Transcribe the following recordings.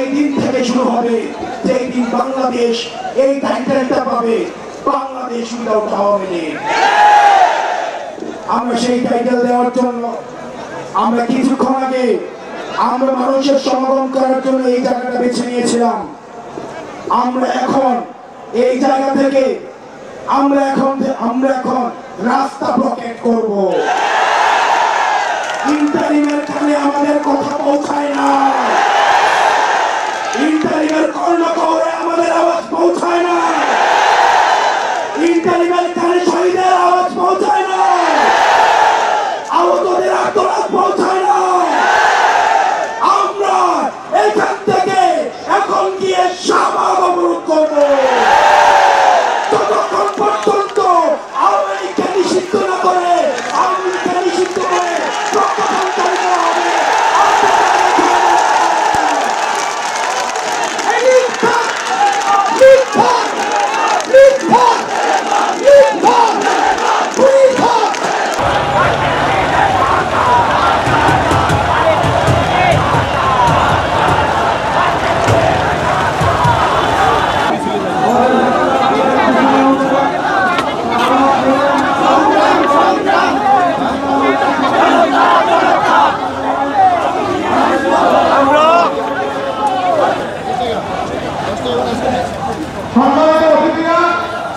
সেই দিন থেকে শুরু হবে যেই দিন বাংলাদেশ এই টাইটেলটা পাবে, বাংলাদেশ উইদাউট আওয়ামী লীগ। আমরা সেই টাইটেল দেওয়ার জন্য আমরা কিছুক্ষণ আগে আমরা মানুষের সমাগম করার জন্য এই জায়গাটা বেছে নিয়েছিলাম। আমরা এখন এই জায়গা থেকে আমরা এখন রাস্তা ব্লকেট করব। ইন্টারিমের কানে আমাদের কথা পৌঁছায় না, ইন্টারিমের কর্ণকোহরে আমাদের আওয়াজ পৌঁছায় না, ইন্টারিমের কানে শহীদের আওয়াজ পৌঁছায় না, আহতদের আত্মনাদ পৌঁছায় না। আমরা এখান থেকে এখন গিয়ে শাহবাগ অবরোধ করব। ততক্ষণ পর্যন্ত আওয়ামী লীগকে নিষিদ্ধ না করে, আওয়ামী লীগকে নিষিদ্ধ করে প্রজ্ঞাপন জারি করা হবে।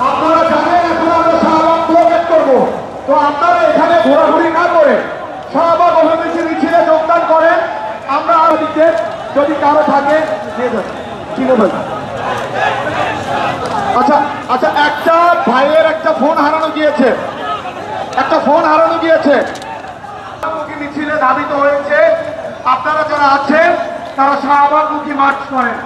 আপনারা জানেন এখন আমরা শাহবাগ ব্লকেট করবো, তো আপনারা এখানে ঘোরাঘুরি না করে শাহবাগ অভিমুখী মিছিলে যোগদান করেন। আমরা আমাদের যদি কারো থাকে আচ্ছা একটা ভাইয়ের একটা ফোন হারানো গিয়েছে, মিছিলে ধাবিত হয়েছে। আপনারা যারা আছেন তারা শাহবাগমুখী মার্চ করেন।